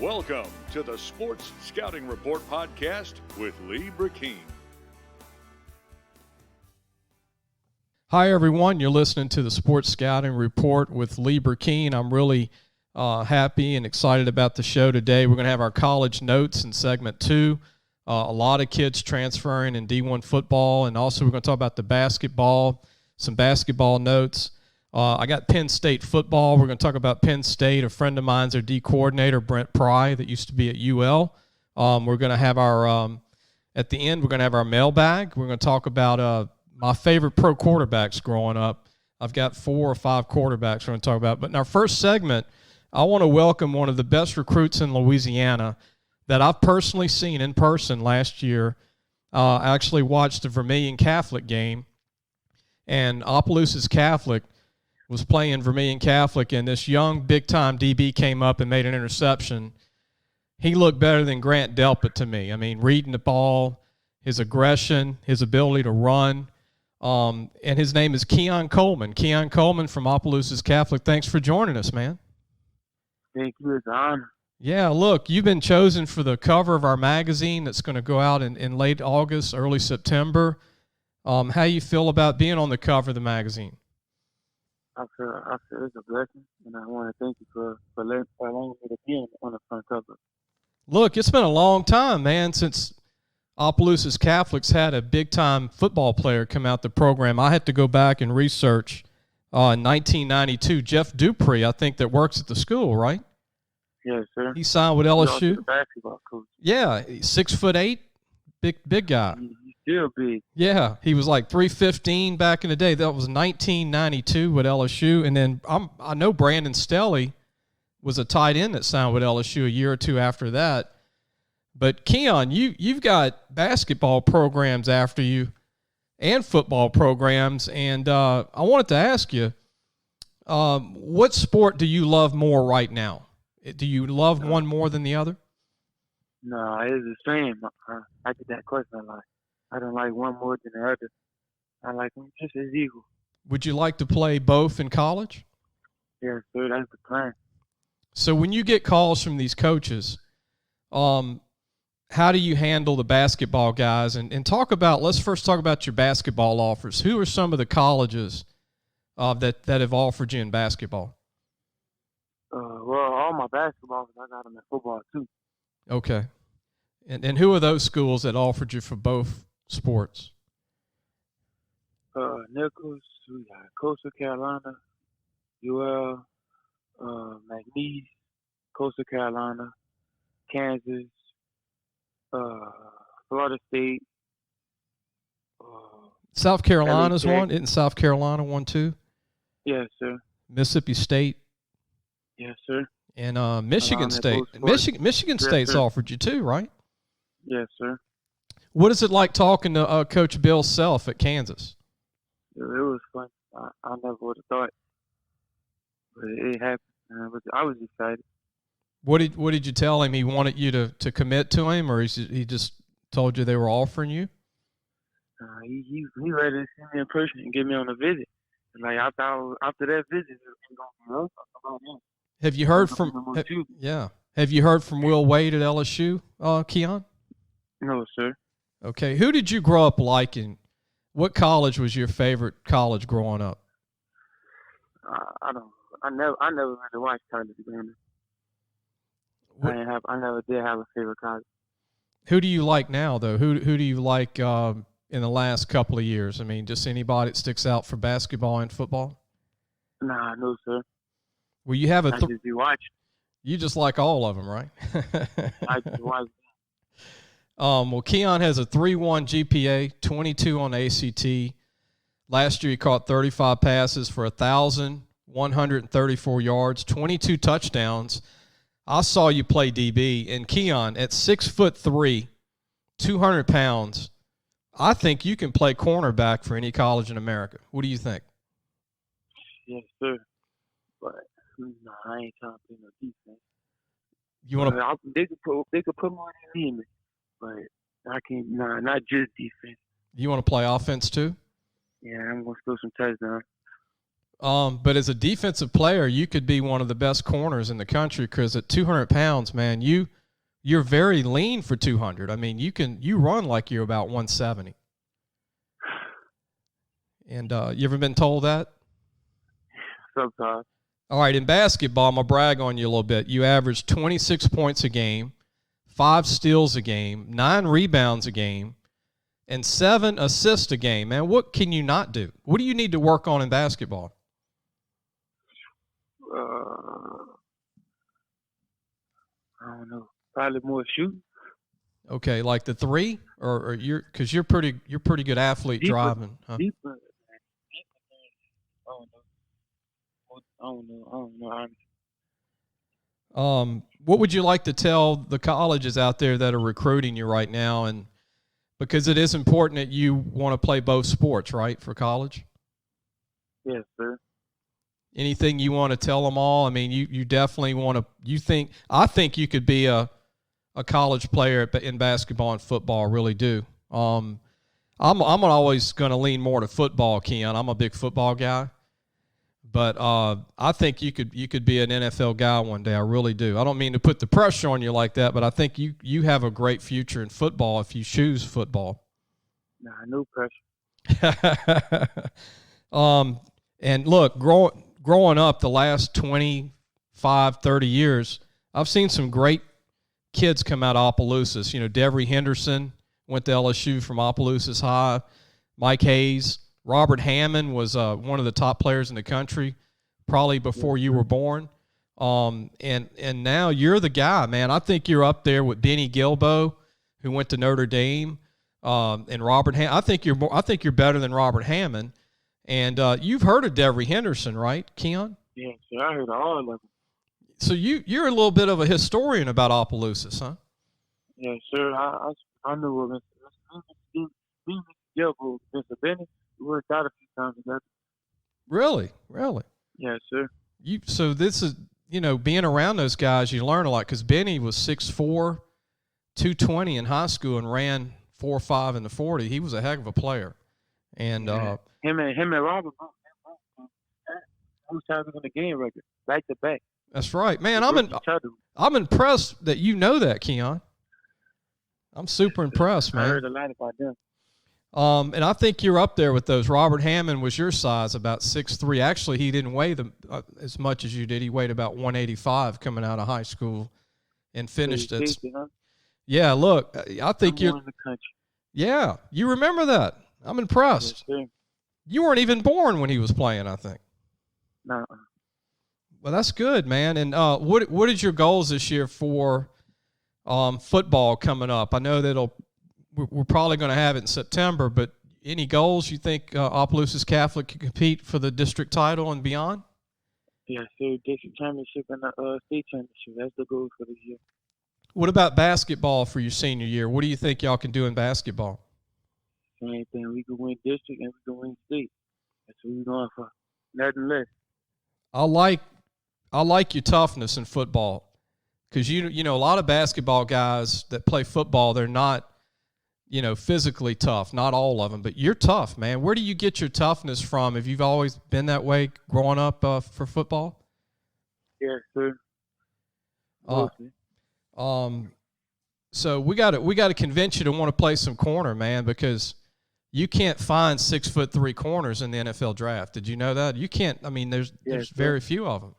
Welcome to the Sports Scouting Report podcast with Lee Brecheen. Hi, everyone. You're listening to the Sports Scouting Report with Lee Brecheen. I'm really happy and excited about the show today. We're going to have our college notes in segment 2. A lot of kids transferring in D1 football, and also we're going to talk about the basketball, some basketball notes. I got Penn State football. We're going to talk about Penn State. A friend of mine's their D coordinator, Brent Pry, that used to be at UL. We're going to have our, at the end, we're going to have our mailbag. We're going to talk about my favorite pro quarterbacks growing up. I've got 4 or 5 quarterbacks we're going to talk about. But in our first segment, I want to welcome one of the best recruits in Louisiana that I've personally seen in person last year. I actually watched the Vermilion Catholic game, and Opelousas Catholic was playing Vermilion Catholic, and this young big-time DB came up and made an interception. He looked better than Grant Delpit to me. I mean, reading the ball, his aggression, his ability to run. And his name is Keon Coleman. Keon Coleman from Opelousas Catholic. Thanks for joining us, man. Thank you. It's an honor. Yeah, look, you've been chosen for the cover of our magazine that's going to go out in late August, early September. How you feel about being on the cover of the magazine? I feel it's a blessing, and I want to thank you for allowing me to be on the front cover. Look, it's been a long time, man, since Opelousas Catholics had a big-time football player come out the program. I had to go back and research in 1992. Jeff Dupree, I think, that works at the school, right? Yes, sir. He signed with LSU. The basketball coach. Yeah, 6'8", big guy. He's still big. Yeah, he was like 315 back in the day. That was 1992 with LSU. And then I know Brandon Stelly was a tight end that signed with LSU a year or two after that. But Keon, you've got basketball programs after you and football programs. And I wanted to ask you, what sport do you love more right now? Do you love one more than the other? No, it's the same. I get that question a lot. I don't like one more than the other. I like them just as equal. Would you like to play both in college? Yes, sir. That's the plan. So when you get calls from these coaches, how do you handle the basketball guys? And let's first talk about your basketball offers. Who are some of the colleges that have offered you in basketball? Well, all my basketballs, I got them in football too. Okay. And who are those schools that offered you for both sports? Nichols, we got Coastal Carolina, UL, McNeese, Coastal Carolina, Kansas, Florida State. South Carolina's one? Isn't South Carolina one too? Yes, sir. Mississippi State? Yes, sir. And Michigan State. Michigan State's offered you too, right? Yes, sir. What is it like talking to Coach Bill Self at Kansas? It was fun. I never would have thought, but it happened. I was excited. What did you tell him? He wanted you to commit to him, or he just told you they were offering you? He ready to see me in person and get me on a visit. And like after that visit, it was going to be about him. Have you heard from Have you heard from Will Wade at LSU, Keon? No, sir. Okay. Who did you grow up liking? What college was your favorite college growing up? I never really watched college games. I never did have a favorite college. Who do you like now, though? Who do you like in the last couple of years? I mean, just anybody that sticks out for basketball and football? Nah, no, sir. Well, you have I just be watching. You just like all of them, right? I just watch. Well, Keon has a 3.1 GPA, 22 on the ACT. Last year he caught 35 passes for 1,134 yards, 22 touchdowns. I saw you play DB, and Keon, at 6'3", 200 pounds, I think you can play cornerback for any college in America. What do you think? Yes, sir. But I ain't trying to play no defense. You want to? They could put more than me in it, but I can't. Nah, not just defense. You want to play offense too? Yeah, I'm gonna score some touchdowns. But as a defensive player, you could be one of the best corners in the country because at 200 pounds, man, you're very lean for 200. I mean, you run like you're about 170. And you ever been told that? Sometimes. All right, in basketball, I'm going to brag on you a little bit. You average 26 points a game, 5 steals a game, 9 rebounds a game, and 7 assists a game. Man, what can you not do? What do you need to work on in basketball? I don't know. Probably more shooting. Okay, like the three, or because you're pretty good athlete driving. Huh? Deeper. I don't know. What would you like to tell the colleges out there that are recruiting you right now? And because it is important that you want to play both sports, right, for college? Yes, sir. Anything you want to tell them all? I mean, you definitely want to. I think you could be a college player in basketball and football. I really do. I'm always going to lean more to football, Keon. I'm a big football guy. But I think you could be an NFL guy one day. I really do. I don't mean to put the pressure on you like that, but I think you have a great future in football if you choose football. Nah, no pressure. And look, growing up the last 25, 30 years, I've seen some great kids come out of Opelousas. You know, Devery Henderson went to LSU from Opelousas High. Mike Hayes. Robert Hammond was one of the top players in the country, probably before you were born. And now you're the guy, man. I think you're up there with Benny Gilbo, who went to Notre Dame, and Robert Hammond. I think you're better than Robert Hammond. And you've heard of Devery Henderson, right, Keon? Yeah, sir. I heard all of them. So you're a little bit of a historian about Opelousas, huh? Yeah, sure. I knew of Mr. Gilbo, Mr. Benny. We worked out a few times together. Really? Yes, sir. So this is, being around those guys, you learn a lot because Benny was 6'4", 220 in high school and ran 4.5 in the 40. He was a heck of a player. And him and Robert, who's having the game record back to back. That's right, man. I'm impressed that you know that, Keon. I'm super impressed, man. I heard a lot about them. And I think you're up there with those. Robert Hammond was your size, about 6'3". Actually, he didn't weigh as much as you did. He weighed about 185 coming out of high school and finished at. Yeah, look, I think you're. In the country. Yeah, you remember that. I'm impressed. Yes, you weren't even born when he was playing, I think. No. Well, that's good, man. And what is your goals this year for football coming up? I know that we're probably going to have it in September, but any goals you think Opelousas Catholic can compete for the district title and beyond? Yeah, so district championship and the state championship. That's the goal for this year. What about basketball for your senior year? What do you think y'all can do in basketball? Same thing. We can win district and we can win state. That's what we're going for. Nothing less. I like your toughness in football because you know a lot of basketball guys that play football, they're not physically tough. Not all of them, but you're tough, man. Where do you get your toughness from? Have you always been that way growing up for football? Yes, sir. So we got to convince you to want to play some corner, man, because you can't find 6'3" corners in the NFL draft. Did you know that? You can't. I mean, there's very few of them.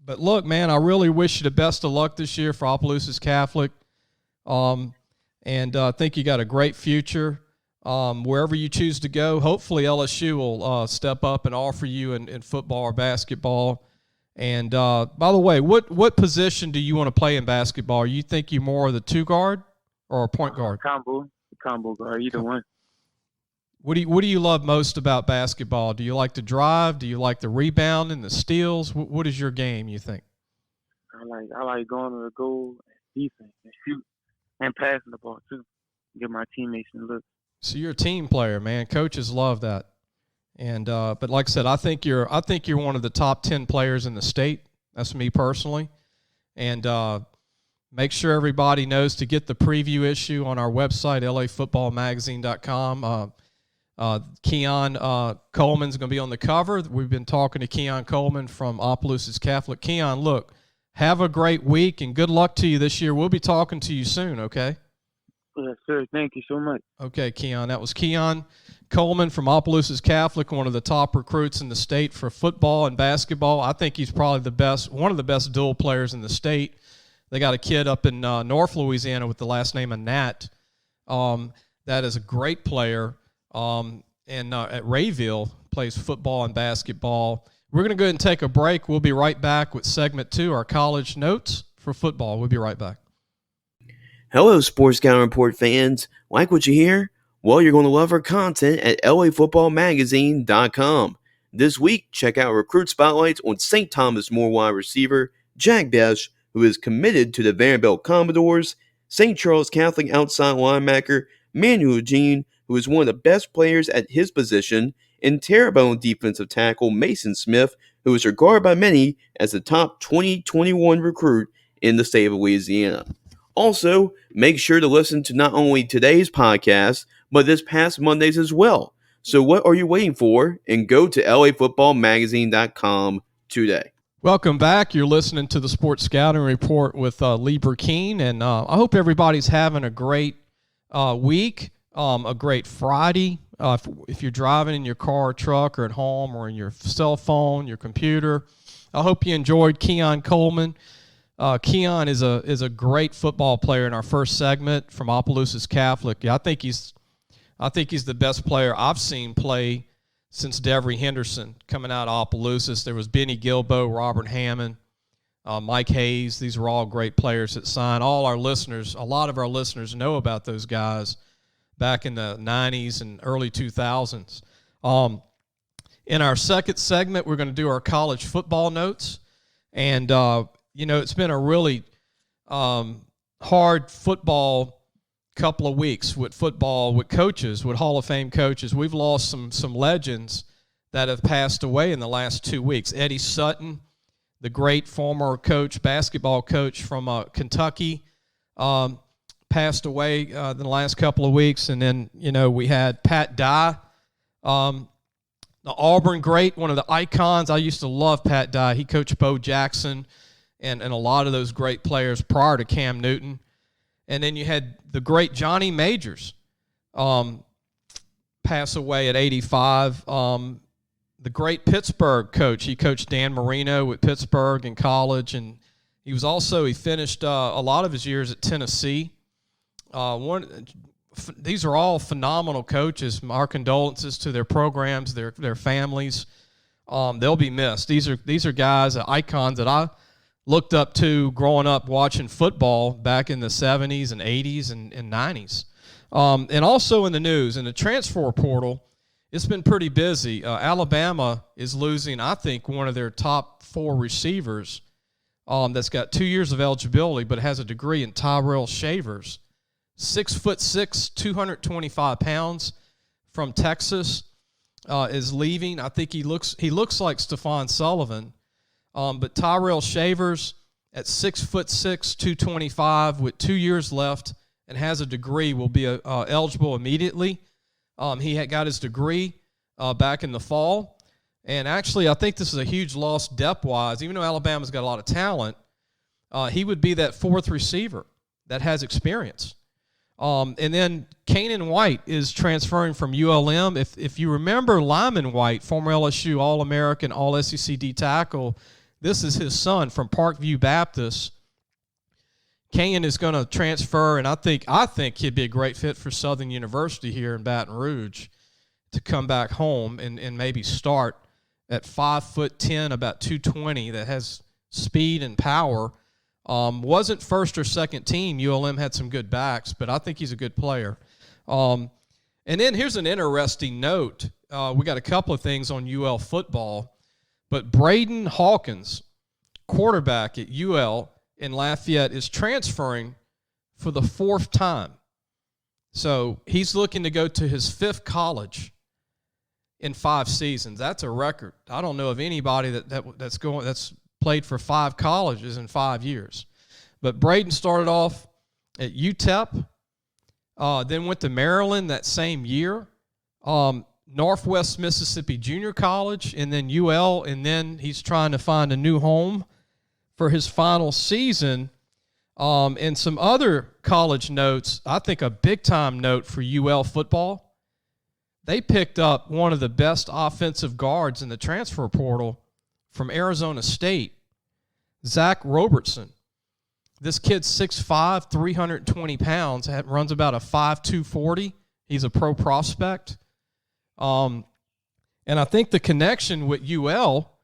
But look, man, I really wish you the best of luck this year for Opelousas Catholic. And I think you got a great future wherever you choose to go. Hopefully LSU will step up and offer you in football or basketball. And by the way, what position do you want to play in basketball? You think you're more of the 2 guard or a point guard? Combo guard, either one. What do you love most about basketball? Do you like to drive? Do you like the rebound and the steals? What is your game, you think? I like going to the goal, defense, and shoot, and passing the ball too. Give my teammates a look. So you're a team player, man. Coaches love that. And but like I said, I think you're one of the top 10 players in the state. That's me personally. And make sure everybody knows to get the preview issue on our website, lafootballmagazine.com. Keon Coleman's going to be on the cover. We've been talking to Keon Coleman from Opelousas Catholic. Keon, look, have a great week and good luck to you this year. We'll be talking to you soon, okay? Yes, sir. Thank you so much. Okay, Keon. That was Keon Coleman from Opelousas Catholic, one of the top recruits in the state for football and basketball. I think he's probably one of the best dual players in the state. They got a kid up in North Louisiana with the last name of Nat. That is a great player. And at Rayville plays football and basketball. We're going to go ahead and take a break. We'll be right back with segment 2, our college notes for football. We'll be right back. Hello, Sports Scouting Report fans. Like what you hear? Well, you're going to love our content at LAFootballMagazine.com. This week, check out recruit spotlights on St. Thomas More wide receiver Jack Besh, who is committed to the Vanderbilt Commodores, St. Charles Catholic outside linebacker Manuel Jean, who is one of the best players at his position, and Terrebonne defensive tackle Mason Smith, who is regarded by many as the top 2021 recruit in the state of Louisiana. Also, make sure to listen to not only today's podcast, but this past Monday's as well. So what are you waiting for? And go to LAFootballMagazine.com today. Welcome back. You're listening to the Sports Scouting Report with Lee Brecheen, and I hope everybody's having a great week, a great Friday. If you're driving in your car or truck or at home or in your cell phone, your computer, I hope you enjoyed Keon Coleman. Keon is a great football player in our first segment from Opelousas Catholic. I think he's the best player I've seen play since Devery Henderson coming out of Opelousas. There was Benny Gilbo, Robert Hammond, Mike Hayes. These are all great players that signed. A lot of our listeners know about those guys back in the 90s and early 2000s. In our second segment, we're going to do our college football notes. And, it's been a really hard football couple of weeks with coaches, with Hall of Fame coaches. We've lost some legends that have passed away in the last 2 weeks. Eddie Sutton, the great former basketball coach from Kentucky, passed away in the last couple of weeks. And then, we had Pat Dye, the Auburn great, one of the icons. I used to love Pat Dye. He coached Bo Jackson and a lot of those great players prior to Cam Newton. And then you had the great Johnny Majors pass away at 85. The great Pittsburgh coach. He coached Dan Marino at Pittsburgh in college, and he finished a lot of his years at Tennessee. These are all phenomenal coaches. Our condolences to their programs, their families. They'll be missed. These are guys, icons that I looked up to growing up watching football back in the 70s and 80s and 90s. And also in the news, in the transfer portal, it's been pretty busy. Alabama is losing, I think, one of their top 4 receivers that's got 2 years of eligibility but has a degree in Tyrell Shavers. 6'6", 225 pounds from Texas is leaving. I think he looks like Stephon Sullivan. But Tyrell Shavers at 6'6", 225 with 2 years left and has a degree will be eligible immediately. He had got his degree back in the fall. And actually, I think this is a huge loss depth-wise. Even though Alabama's got a lot of talent, he would be that 4th receiver that has experience. And then Canaan White is transferring from ULM. If you remember Lyman White, former LSU All-American, All-SEC D tackle, this is his son from Parkview Baptist. Canaan is going to transfer, and I think he'd be a great fit for Southern University here in Baton Rouge to come back home and maybe start at 5'10", about 220, that has speed and power. Wasn't first or second team. ULM had some good backs, but I think he's a good player. And then here's an interesting note. We got a couple of things on UL football, but Braden Hawkins, quarterback at UL in Lafayette, is transferring for the 4th time. So he's looking to go to his 5th college in 5 seasons. That's a record. I don't know of anybody that's played for 5 colleges in 5 years. But Braden started off at UTEP, then went to Maryland that same year, Northwest Mississippi Junior College, and then UL, and then he's trying to find a new home for his final season. And some other college notes, I think a big-time note for UL football. They picked up one of the best offensive guards in the transfer portal from Arizona State, Zach Robertson. This kid's 6'5", 320 pounds, runs about a 5'2", 40. He's a pro prospect. And I think the connection with UL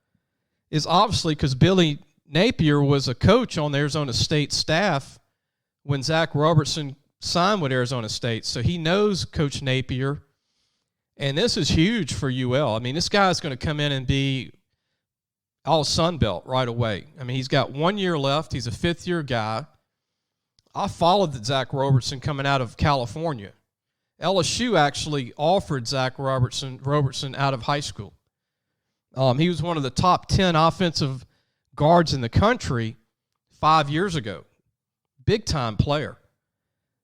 is obviously because Billy Napier was a coach on the Arizona State staff when Zach Robertson signed with Arizona State. So he knows Coach Napier, and this is huge for UL. I mean, this guy's going to come in and be all Sun Belt right away. I mean, he's got 1 year left. He's a fifth-year guy. I followed Zach Robertson coming out of California. LSU actually offered Zach Robertson out of high school. He was one of the top 10 offensive guards in the country 5 years ago. Big-time player.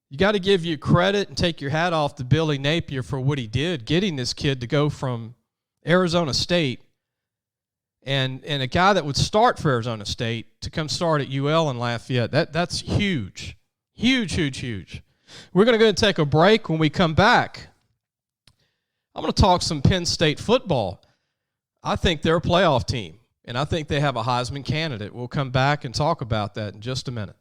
You got to give you credit and take your hat off to Billy Napier for what he did, getting this kid to go from Arizona State and a guy that would start for Arizona State to come start at UL in Lafayette. That's huge. Huge, huge, huge. We're going to go and take a break. When we come back, I'm going to talk some Penn State football. I think they're a playoff team, and I think they have a Heisman candidate. We'll come back and talk about that in just a minute.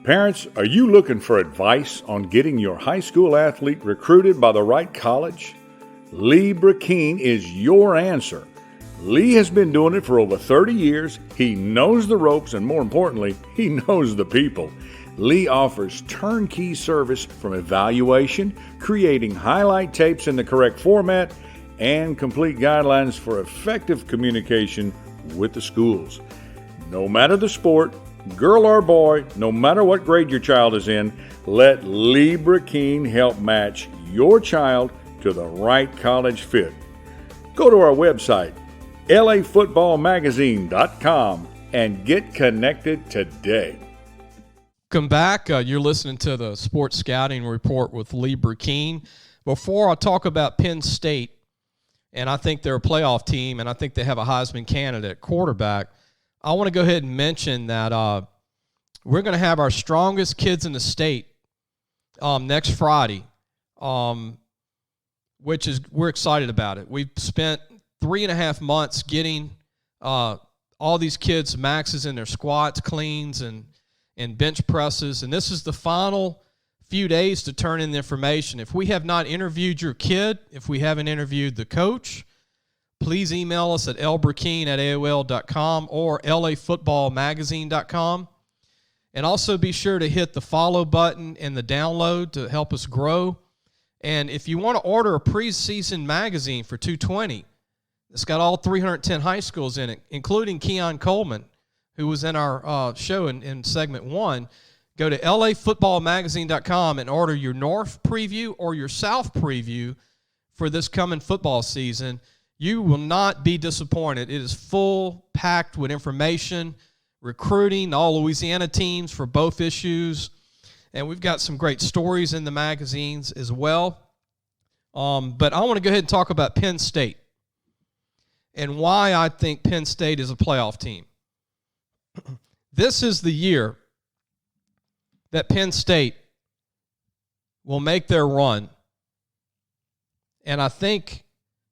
Parents, are you looking for advice on getting your high school athlete recruited by the right college? Lee Brecheen is your answer. Lee has been doing it for over 30 years. He knows the ropes, and more importantly, he knows the people. Lee offers turnkey service from evaluation, creating highlight tapes in the correct format, and complete guidelines for effective communication with the schools. No matter the sport, girl or boy, no matter what grade your child is in, let Lee Brecheen help match your child to the right college fit. Go to our website, lafootballmagazine.com, and get connected today. Welcome back. You're listening to the Sports Scouting Report with Lee Brecheen. Before I talk about Penn State, and I think they're a playoff team, and I think they have a Heisman candidate quarterback, I want to go ahead and mention that we're going to have our strongest kids in the state next Friday, which is we're excited about it. We've spent 3.5 months getting all these kids maxes in their squats, cleans, and bench presses, and this is the final few days to turn in the information. If we have not interviewed your kid, if we haven't interviewed the coach, please email us at lbrecheen@aol.com or lafootballmagazine.com. And also be sure to hit the follow button and the download to help us grow. And if you want to order a preseason magazine for 220, it's got all 310 high schools in it, including Keon Coleman, who was in our show in segment 1, go to lafootballmagazine.com and order your North preview or your South preview for this coming football season. You will not be disappointed. It is full, packed with information, recruiting, all Louisiana teams for both issues, and we've got some great stories in the magazines as well. But I want to go ahead and talk about Penn State and why I think Penn State is a playoff team. This is the year that Penn State will make their run. And I think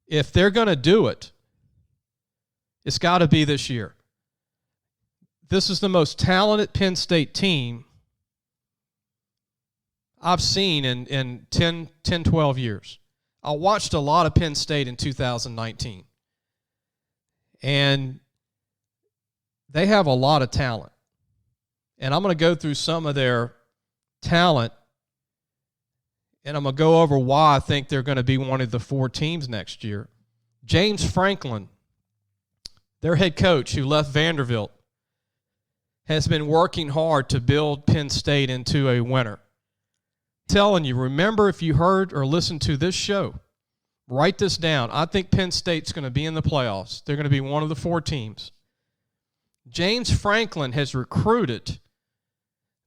if they're going to do it, it's got to be this year. This is the most talented Penn State team I've seen in 10, 12 years. I watched a lot of Penn State in 2019. And they have a lot of talent. And I'm going to go through some of their talent, and I'm going to go over why I think they're going to be one of the 4 teams next year. James Franklin, their head coach who left Vanderbilt, has been working hard to build Penn State into a winner. I'm telling you, remember, if you heard or listened to this show, write this down. I think Penn State's going to be in the playoffs. They're going to be one of the 4 teams. James Franklin has recruited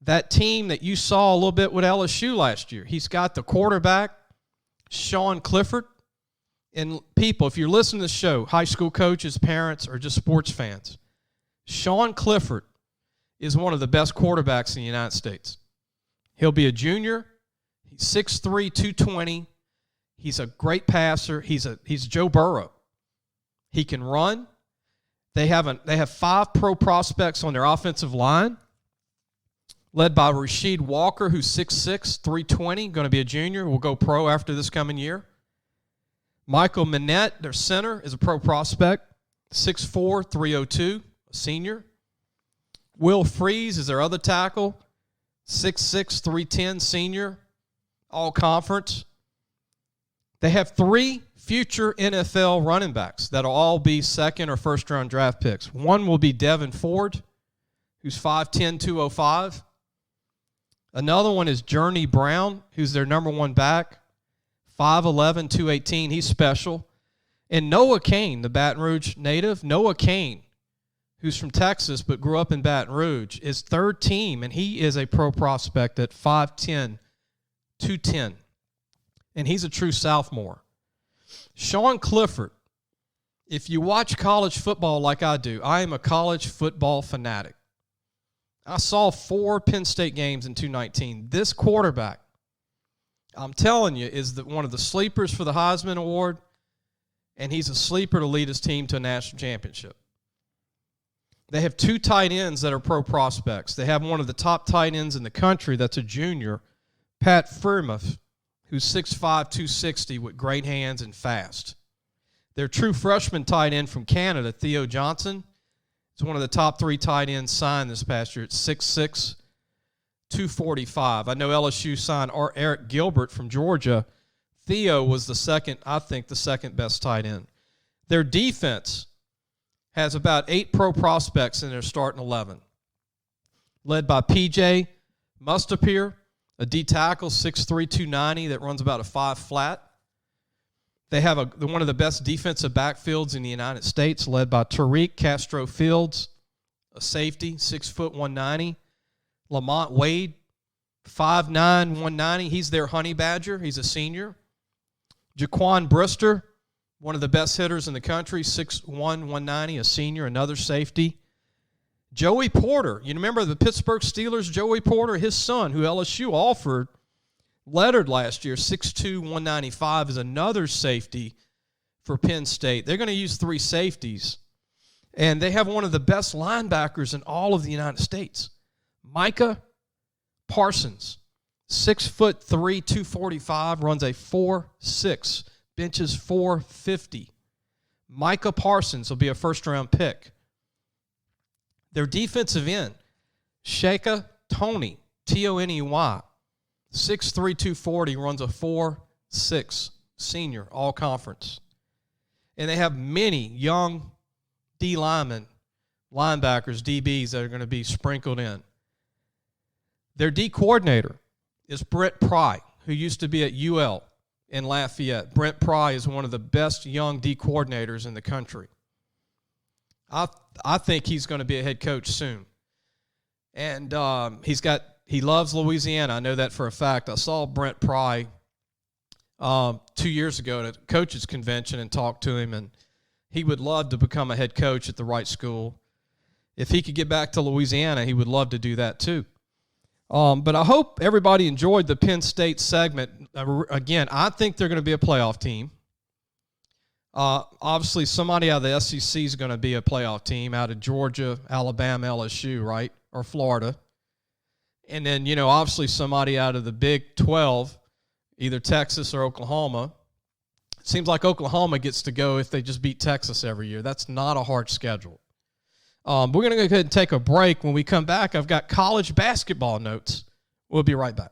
that team that you saw a little bit with LSU last year. He's got the quarterback Sean Clifford. And people, if you're listening to the show, high school coaches, parents, or just sports fans, Sean Clifford is one of the best quarterbacks in the United States. He'll be a junior. He's 6'3", 220. He's a great passer. He's Joe Burrow. He can run. They have 5 pro prospects on their offensive line, led by Rasheed Walker, who's 6'6", 320, going to be a junior, will go pro after this coming year. Michael Minette, their center, is a pro prospect, 6'4", 302, a senior. Will Freeze is their other tackle, 6'6", 310, senior, all conference. They have 3 future NFL running backs that'll all be second or first round draft picks. One will be Devin Ford, who's 5'10", 205. Another one is Journey Brown, who's their number 1 back, 5'11", 218. He's special. And Noah Kane, the Baton Rouge native, Noah Kane, who's from Texas but grew up in Baton Rouge, is third team, and he is a pro prospect at 5'10", 210. And he's a true sophomore. Sean Clifford, if you watch college football like I do, I am a college football fanatic. I saw 4 Penn State games in 2019. This quarterback, I'm telling you, is one of the sleepers for the Heisman Award, and he's a sleeper to lead his team to a national championship. They have 2 tight ends that are pro prospects. They have one of the top tight ends in the country that's a junior, Pat Freiermuth, who's 6'5", 260 with great hands and fast. Their true freshman tight end from Canada, Theo Johnson, is one of the top 3 tight ends signed this past year at 6'6", 245. I know LSU signed Eric Gilbert from Georgia. Theo was the second best tight end. Their defense has about 8 pro prospects in their starting 11, led by P.J. Mustapier, a D tackle, 6'3", 290, that runs about a 5 flat. They have one of the best defensive backfields in the United States, led by Tariq Castro Fields, a safety, 6', 190. Lamont Wade, 5'9", 190. He's their honey badger. He's a senior. Jaquan Brister, one of the best hitters in the country, 6'1", 190, a senior, another safety. Joey Porter, you remember the Pittsburgh Steelers, Joey Porter, his son, who LSU offered, lettered last year, 6'2", 195, is another safety for Penn State. They're going to use 3 safeties, and they have one of the best linebackers in all of the United States. Micah Parsons, 6'3", 245, runs a 4.6, benches 450. Micah Parsons will be a first-round pick. Their defensive end, Shaka Toney, T-O-N-E-Y, 6'3", 240, runs a 4.6, senior, all conference. And they have many young D linemen, linebackers, DBs that are going to be sprinkled in. Their D coordinator is Brent Pry, who used to be at UL in Lafayette. Brent Pry is one of the best young D coordinators in the country. I think he's going to be a head coach soon. And he loves Louisiana. I know that for a fact. I saw Brent Pry 2 years ago at a coaches convention and talked to him, and he would love to become a head coach at the right school. If he could get back to Louisiana, he would love to do that too. But I hope everybody enjoyed the Penn State segment. Again, I think they're going to be a playoff team. Obviously, somebody out of the SEC is going to be a playoff team, out of Georgia, Alabama, LSU, right, or Florida. And then, obviously somebody out of the Big 12, either Texas or Oklahoma. It seems like Oklahoma gets to go if they just beat Texas every year. That's not a hard schedule. We're going to go ahead and take a break. When we come back, I've got college basketball notes. We'll be right back.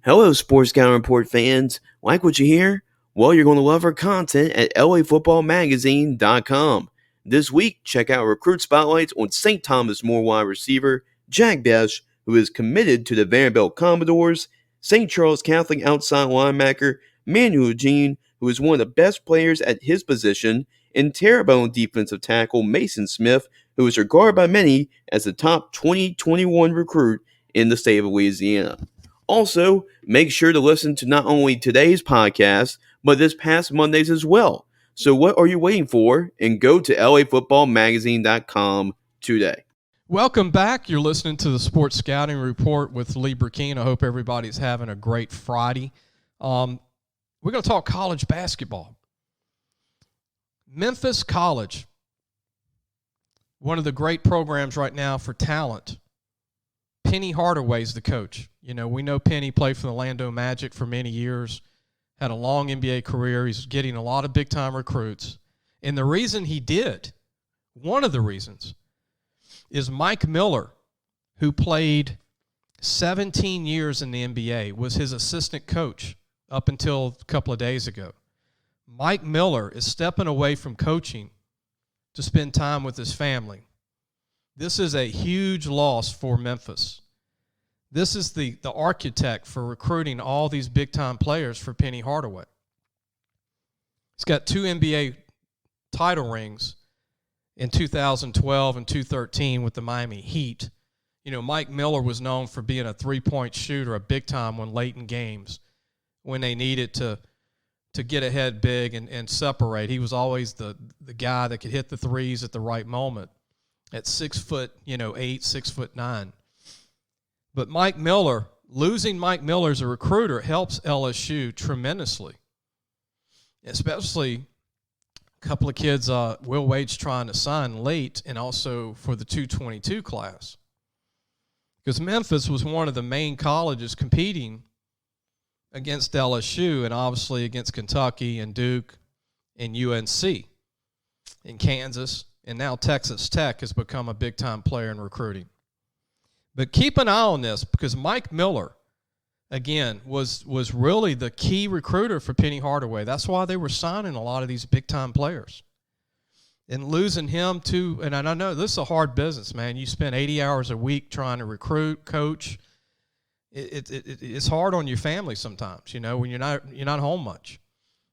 Hello, Sports Scouting Report fans. Like what you hear? Well, you're going to love our content at LAFootballMagazine.com. This week, check out recruit spotlights on St. Thomas More wide receiver Jack Besh, who is committed to the Vanderbilt Commodores, St. Charles Catholic outside linebacker Manuel Jean, who is one of the best players at his position, and Terrebonne defensive tackle Mason Smith, who is regarded by many as the top 2021 recruit in the state of Louisiana. Also, make sure to listen to not only today's podcast, but this past Monday's as well. So what are you waiting for? And go to lafootballmagazine.com today. Welcome back. You're listening to the Sports Scouting Report with Lee Brecheen. I hope everybody's having a great Friday. We're going to talk college basketball. Memphis College, one of the great programs right now for talent. Penny Hardaway's the coach. You know, we know Penny played for the Orlando Magic for many years, had a long NBA career. He's getting a lot of big-time recruits. And the reason he did, one of the reasons, is Mike Miller, who played 17 years in the NBA, was his assistant coach up until a couple of days ago. Mike Miller is stepping away from coaching to spend time with his family. This is a huge loss for Memphis. This is the architect for recruiting all these big-time players for Penny Hardaway. He's got 2 NBA title rings in 2012 and 2013 with the Miami Heat. You know, Mike Miller was known for being a three-point shooter, a big-time one late in games when they needed to get ahead big and separate. He was always the guy that could hit the threes at the right moment at 6'8", 6'9". But Mike Miller, losing Mike Miller as a recruiter helps LSU tremendously, especially a couple of kids Will Wade's trying to sign late, and also for the 222 class. Because Memphis was one of the main colleges competing against LSU and obviously against Kentucky and Duke and UNC and Kansas, and now Texas Tech has become a big-time player in recruiting. But keep an eye on this, because Mike Miller, again, was really the key recruiter for Penny Hardaway. That's why they were signing a lot of these big-time players. And losing him to, and I know this is a hard business, man. You spend 80 hours a week trying to recruit, coach. It's hard on your family sometimes, you know, when you're not home much.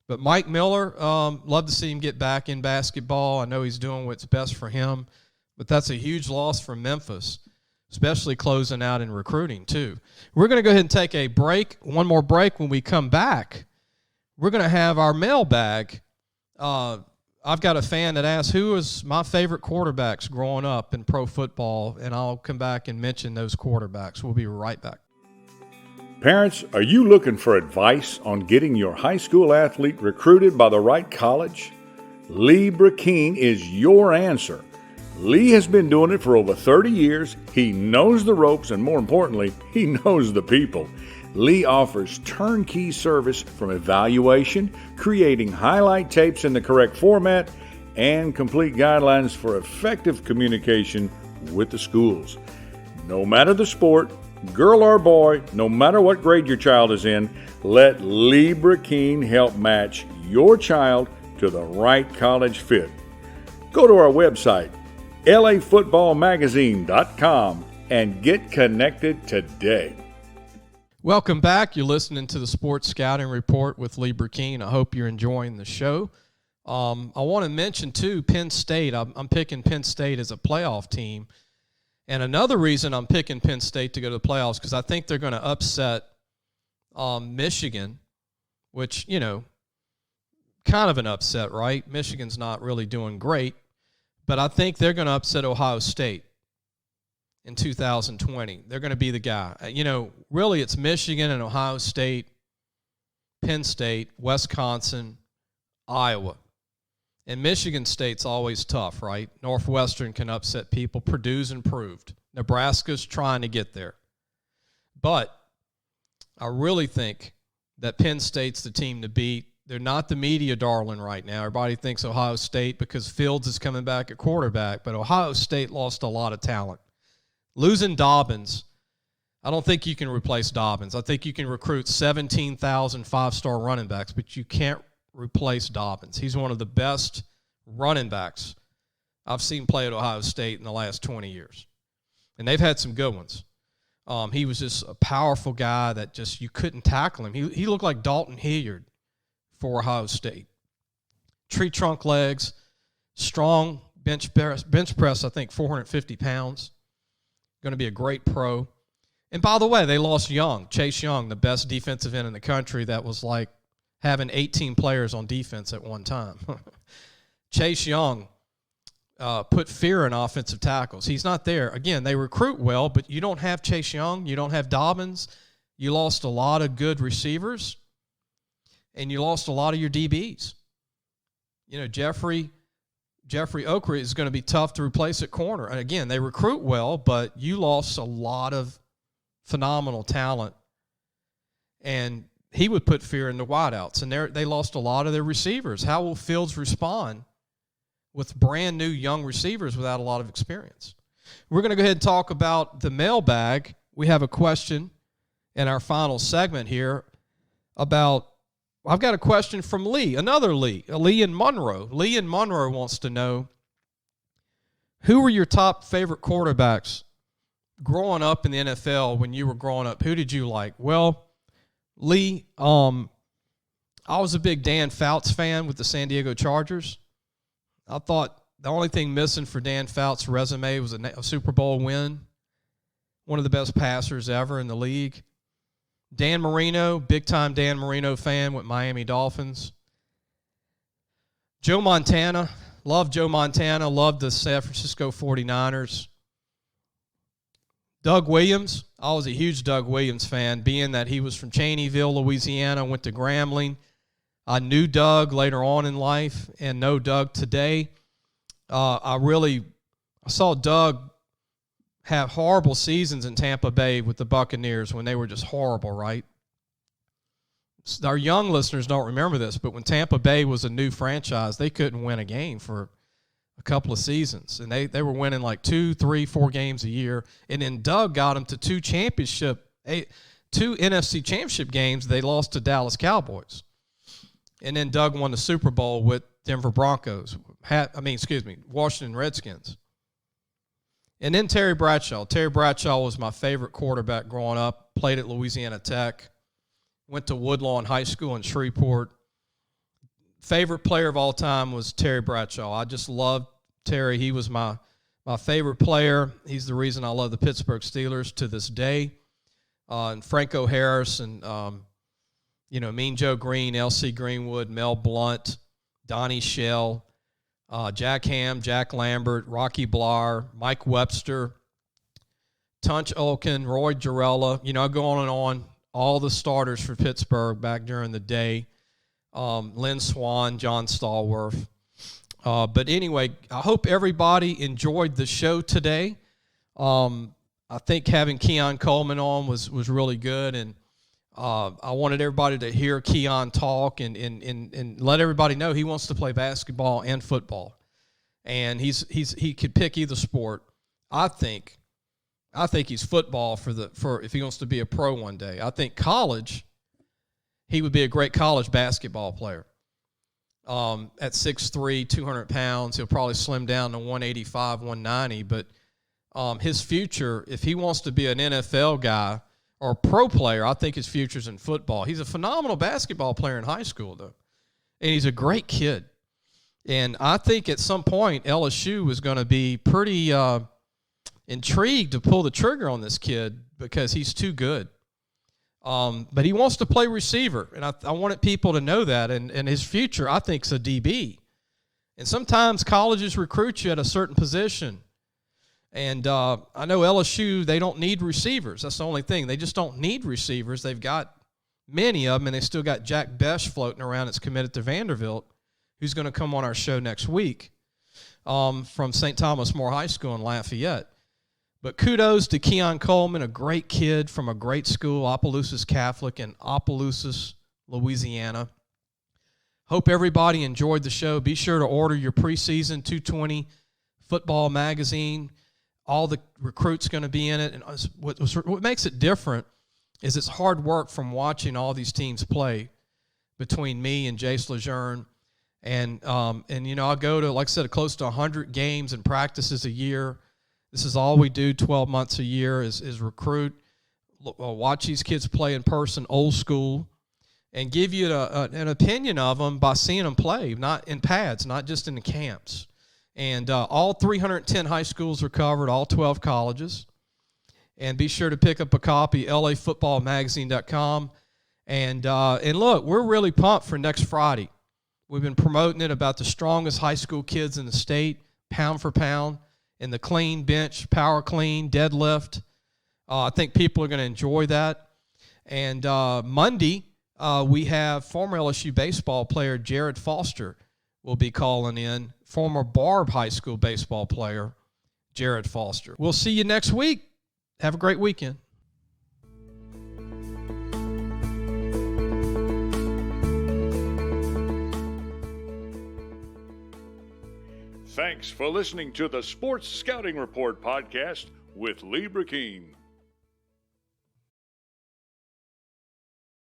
But Mike Miller, love to see him get back in basketball. I know he's doing what's best for him, but that's a huge loss for Memphis, especially closing out in recruiting too. We're going to go ahead and take a break, one more break. When we come back, we're going to have our mailbag. I've got a fan that asked, who was my favorite quarterbacks growing up in pro football, and I'll come back and mention those quarterbacks. We'll be right back. Parents, are you looking for advice on getting your high school athlete recruited by the right college? Lee Brecheen is your answer. Lee has been doing it for over 30 years. He knows the ropes, and more importantly, he knows the people. Lee offers turnkey service from evaluation, creating highlight tapes in the correct format, and complete guidelines for effective communication with the schools. No matter the sport, girl or boy, no matter what grade your child is in, let Lee Brecheen help match your child to the right college fit. Go to our website, lafootballmagazine.com, and get connected today. Welcome back. You're listening to the Sports Scouting Report with Lee Brecheen. I hope you're enjoying the show. I want to mention, too, Penn State. I'm picking Penn State as a playoff team. And another reason I'm picking Penn State to go to the playoffs, because I think they're going to upset Michigan, which, you know, kind of an upset, right? Michigan's not really doing great. But I think they're going to upset Ohio State in 2020. They're going to be the guy. You know, really it's Michigan and Ohio State, Penn State, Wisconsin, Iowa. And Michigan State's always tough, right? Northwestern can upset people. Purdue's improved. Nebraska's trying to get there. But I really think that Penn State's the team to beat. They're not the media darling right now. Everybody thinks Ohio State because Fields is coming back at quarterback, but Ohio State lost a lot of talent. Losing Dobbins, I don't think you can replace Dobbins. I think you can recruit 17,000 five-star running backs, but you can't replace Dobbins. He's one of the best running backs I've seen play at Ohio State in the last 20 years. And they've had some good ones. He was just a powerful guy that just you couldn't tackle him. He looked like Dalton Hilliard for Ohio State. Tree trunk legs, strong bench press, I think 450 pounds. Going to be a great pro. And by the way, they lost Chase Young, the best defensive end in the country that was like having 18 players on defense at one time. Chase Young put fear in offensive tackles. He's not there. Again, they recruit well, but you don't have Chase Young. You don't have Dobbins. You lost a lot of good receivers, and you lost a lot of your DBs. You know, Jeffrey Okra is going to be tough to replace at corner. And again, they recruit well, but you lost a lot of phenomenal talent. And he would put fear in the wideouts. And they lost a lot of their receivers. How will Fields respond with brand new young receivers without a lot of experience? We're going to go ahead and talk about the mailbag. We have a question in our final segment here about, I've got a question from Lee, another Lee in Monroe. Lee in Monroe wants to know, who were your top favorite quarterbacks growing up in the NFL when you were growing up? Who did you like? Well, Lee, I was a big Dan Fouts fan with the San Diego Chargers. I thought the only thing missing for Dan Fouts' resume was a Super Bowl win. One of the best passers ever in the league. Dan Marino, big-time Dan Marino fan with Miami Dolphins. Joe Montana, loved Joe Montana, loved the San Francisco 49ers. Doug Williams, I was a huge Doug Williams fan, being that he was from Cheneyville, Louisiana, went to Grambling. I knew Doug later on in life and know Doug today. I saw Doug have horrible seasons in Tampa Bay with the Buccaneers when they were just horrible, right? Our young listeners don't remember this, but when Tampa Bay was a new franchise, they couldn't win a game for a couple of seasons. And they were winning like 2, 3, 4 games a year. And then Doug got them to 2 NFC championship games. They lost to Dallas Cowboys. And then Doug won the Super Bowl with Denver Broncos. Washington Redskins. And then Terry Bradshaw. Terry Bradshaw was my favorite quarterback growing up. Played at Louisiana Tech. Went to Woodlawn High School in Shreveport. Favorite player of all time was Terry Bradshaw. I just loved Terry. He was my favorite player. He's the reason I love the Pittsburgh Steelers to this day. And Franco Harris and, Mean Joe Green, L.C. Greenwood, Mel Blount, Donnie Shell, Jack Ham, Jack Lambert, Rocky Blar, Mike Webster, Tunch Olkin, Roy Jarella. I go on and on. All the starters for Pittsburgh back during the day. Lynn Swan, John Stallworth. But anyway, I hope everybody enjoyed the show today. I think having Keon Coleman on was really good, and I wanted everybody to hear Keon talk and let everybody know he wants to play basketball and football, and he could pick either sport. I think he's football for if he wants to be a pro one day. I think college, he would be a great college basketball player. At 6'3", 200 pounds, he'll probably slim down to 185, 190. But his future, if he wants to be an NFL guy or a pro player, I think his future's in football. He's a phenomenal basketball player in high school, though. And he's a great kid. And I think at some point LSU is going to be pretty intrigued to pull the trigger on this kid because he's too good. But he wants to play receiver, and I wanted people to know that. And his future, I think, is a DB. And sometimes colleges recruit you at a certain position. And I know LSU, they don't need receivers. That's the only thing. They just don't need receivers. They've got many of them, and they still got Jack Besh floating around that's committed to Vanderbilt, who's going to come on our show next week from St. Thomas More High School in Lafayette. But kudos to Keon Coleman, a great kid from a great school, Opelousas Catholic in Opelousas, Louisiana. Hope everybody enjoyed the show. Be sure to order your preseason 220 football magazine. All the recruits going to be in it. And what makes it different is it's hard work from watching all these teams play between me and Jace Lejeune. And I go to, like I said, close to 100 games and practices a year. This is all we do 12 months a year is recruit, watch these kids play in person, old school, and give you an opinion of them by seeing them play, not in pads, not just in the camps. And all 310 high schools are covered, all 12 colleges. And be sure to pick up a copy, lafootballmagazine.com. And look, we're really pumped for next Friday. We've been promoting it about the strongest high school kids in the state, pound for pound, in the clean, bench, power clean, deadlift. I think people are going to enjoy that. And Monday, we have former LSU baseball player Jared Foster will be calling in, former Barb High School baseball player Jared Foster. We'll see you next week. Have a great weekend. Thanks for listening to the Sports Scouting Report podcast with Lee Brecheen.